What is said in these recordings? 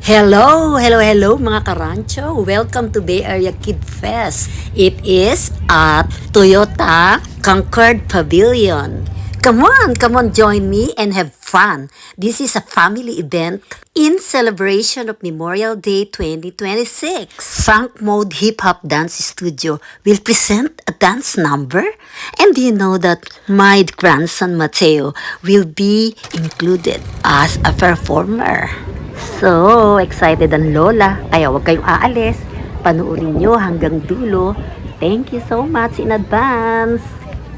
Hello mga karancho. Welcome to Bay Area Kid Fest. It is at Toyota Concord Pavilion. Come on, join me and have fun. This is a family event in celebration of Memorial Day 2026. Funk Mode Hip Hop Dance Studio will present a dance number. And do you know that my grandson Mateo will be included as a performer? So, excited ang lola. Kaya huwag kayong aalis. Panuorin nyo hanggang dulo. Thank you so much in advance.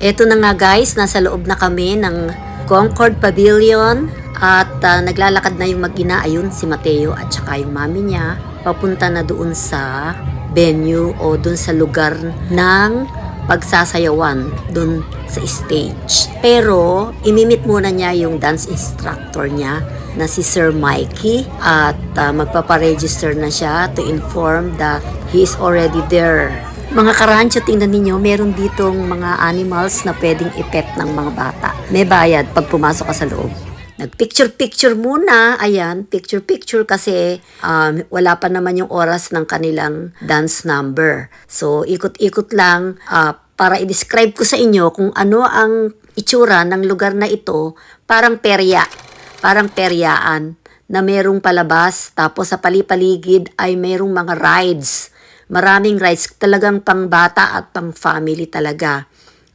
Eto na nga guys, nasa loob na kami ng Concord Pavilion. At naglalakad na yung mag-ina. Ayun, si Mateo at saka yung mami niya. Papunta na doon sa venue o doon sa lugar ng pagsasayawan doon sa stage. Pero, imimit muna niya yung dance instructor niya na si Sir Mikey at magpaparegister na siya to inform that he is already there. Mga karancho, tingnan ninyo, meron ditong mga animals na pwedeng i-pet ng mga bata. May bayad pag pumasok ka sa loob. Nag-picture muna, ayan, picture kasi wala pa naman yung oras ng kanilang dance number. So, ikot-ikot lang para i-describe ko sa inyo kung ano ang itsura ng lugar na ito, parang peryaan na merong palabas, tapos sa palipaligid ay merong mga rides. Maraming rides, talagang pang bata at pang family talaga.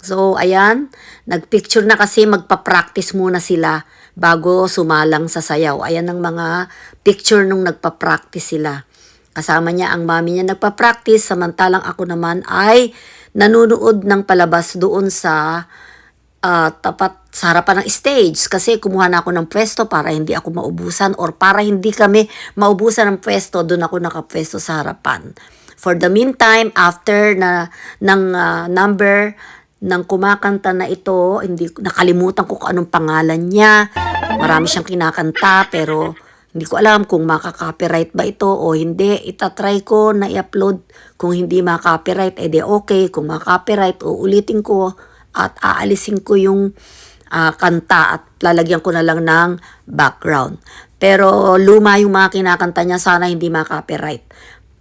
So, ayan, nagpicture na kasi magpa-practice muna sila bago sumalang sa sayaw. Ayan ang mga picture nung nagpa-practice sila. Kasama niya ang mami niya nagpa-practice, samantalang ako naman ay nanunood ng palabas doon sa tapat sa harapan ng stage kasi kumuha na ako ng pwesto para hindi ako maubusan or para hindi kami maubusan ng pwesto, doon ako nakapwesto sa harapan. For the meantime, after ng number ng kumakanta na ito, hindi nakalimutan ko kung anong pangalan niya. Marami siyang kinakanta pero hindi ko alam kung maka-copyright ba ito o hindi. Itatry ko na i-upload. Kung hindi maka-copyright, edi okay. Kung maka-copyright, uulitin ko at aalisin ko yung kanta at lalagyan ko na lang ng background. Pero luma yung mga kinakanta niya, sana hindi maka-copyright.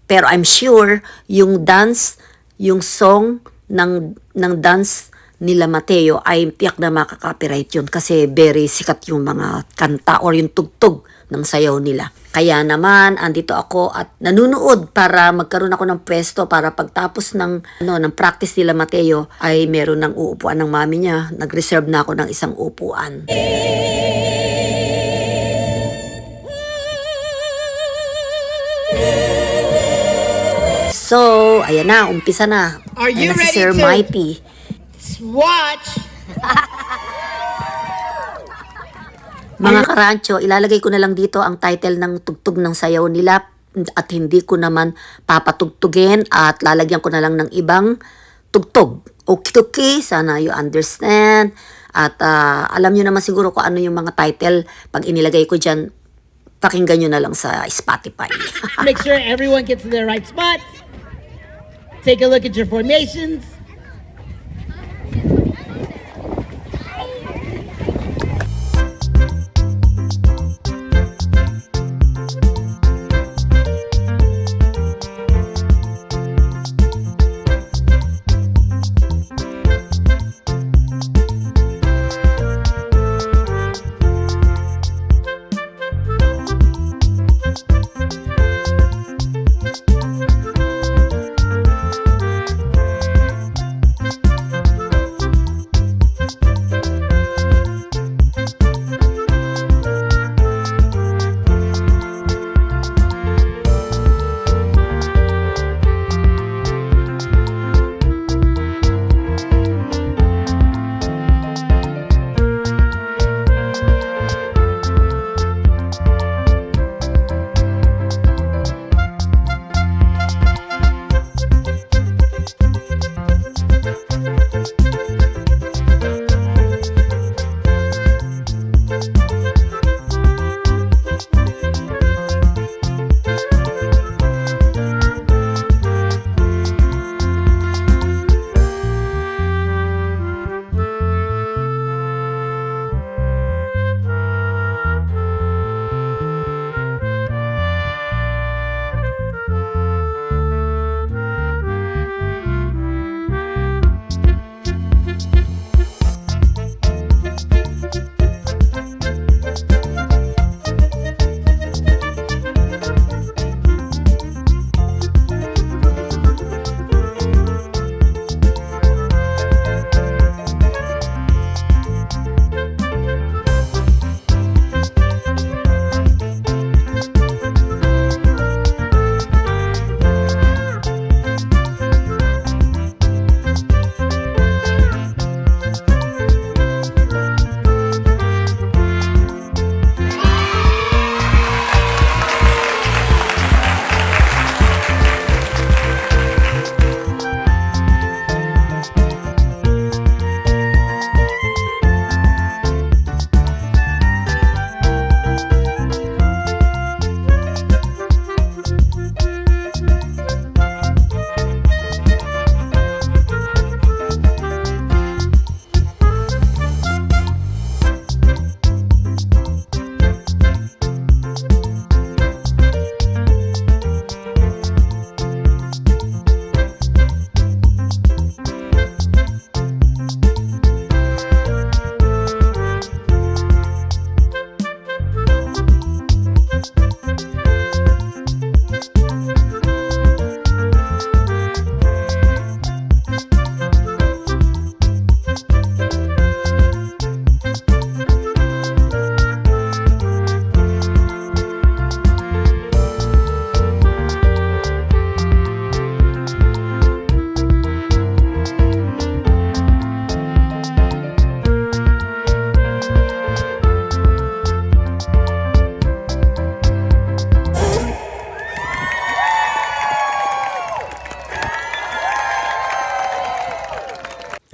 Pero I'm sure yung dance, yung song ng dance nila Mateo ay tiyak na maka-copyright yun kasi very sikat yung mga kanta or yung tugtog ng sayaw nila. Kaya naman, andito ako at nanunood para magkaroon ako ng pwesto para pagtapos ng practice nila Mateo ay meron ng uupuan ng mami niya. Nag-reserve na ako ng isang upuan. So, ayan na, umpisa na. Are you ayan na si ready Sir to Mighty. watch? Mga karancho, ilalagay ko na lang dito ang title ng tugtog ng sayaw nila at hindi ko naman papatugtugin at lalagyan ko na lang ng ibang tugtog. Okay, sana you understand. At alam nyo naman siguro kung ano yung mga title. Pag inilagay ko dyan, pakinggan nyo na lang sa Spotify. Make sure everyone gets to their right spots. Take a look at your formations.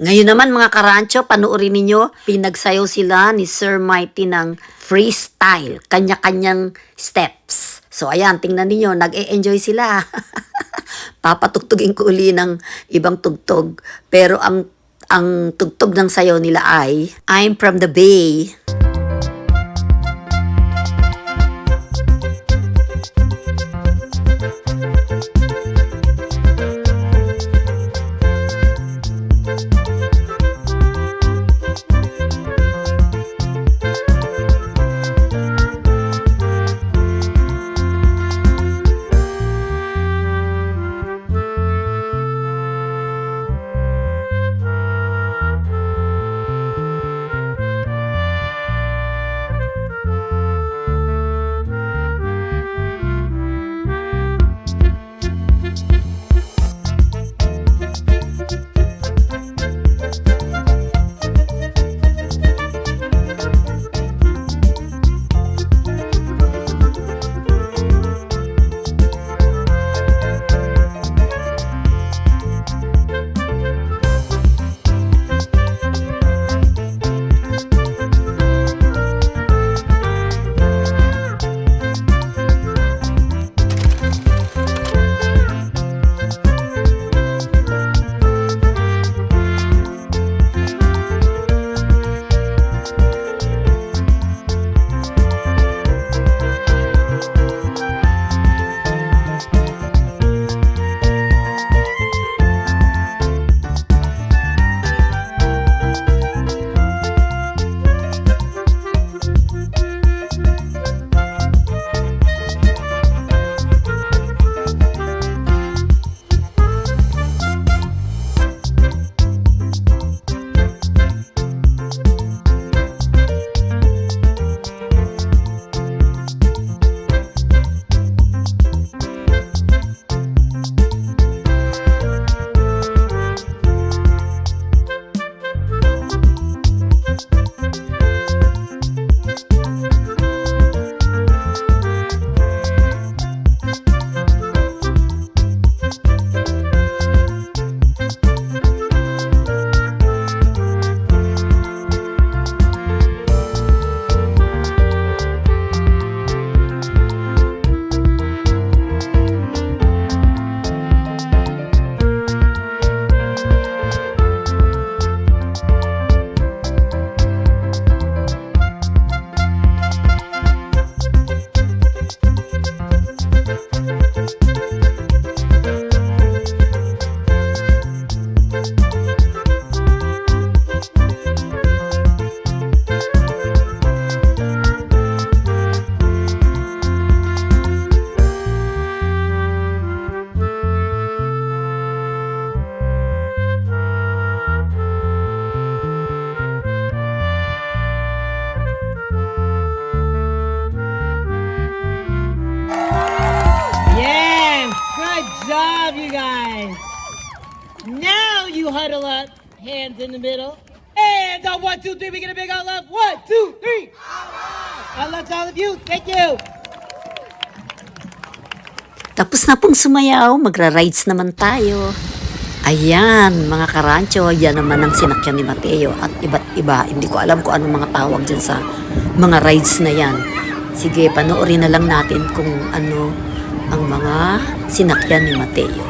Ngayon naman mga karancho, panoorin ninyo, pinagsayaw sila ni Sir Mighty ng freestyle, kanya-kanyang steps. So ayan, tingnan ninyo, nag-e-enjoy sila. Papatugtugin ko uli ng ibang tugtog. Pero ang tugtog ng sayaw nila ay I'm from the Bay. job, you guys. Now you huddle up, hands in the middle. And on 1, 2, 3, we get a big all love. 1, 2, 3. All love to all of you. Thank you. Tapos na pong sumayaw, magra-rides naman tayo. Ayan, mga karancho, yan naman ang sinakyan ni Mateo at iba't iba. Hindi ko alam kung anong mga tawag dyan sa mga rides na yan. Sige, panoorin na lang natin kung ano ang mga sinakyan ni Mateo.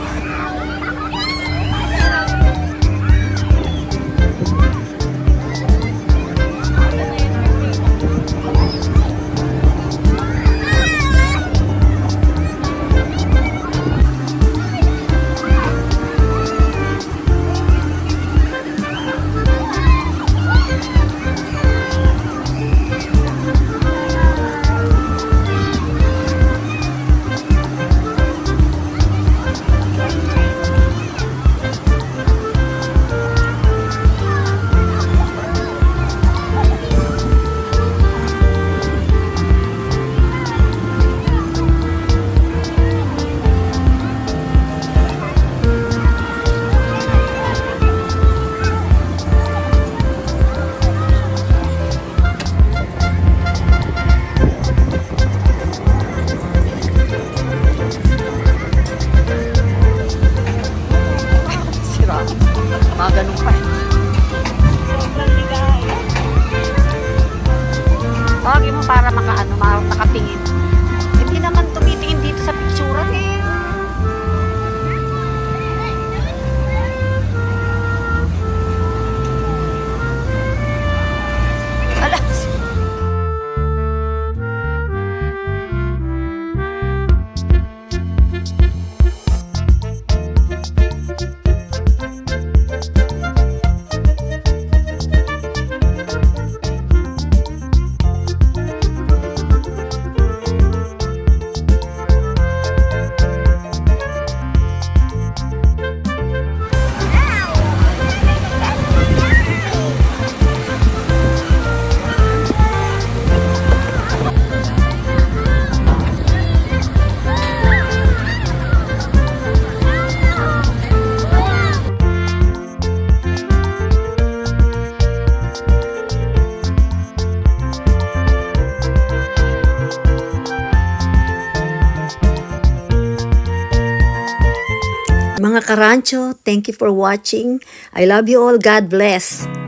Mga karancho, thank you for watching. I love you all. God bless.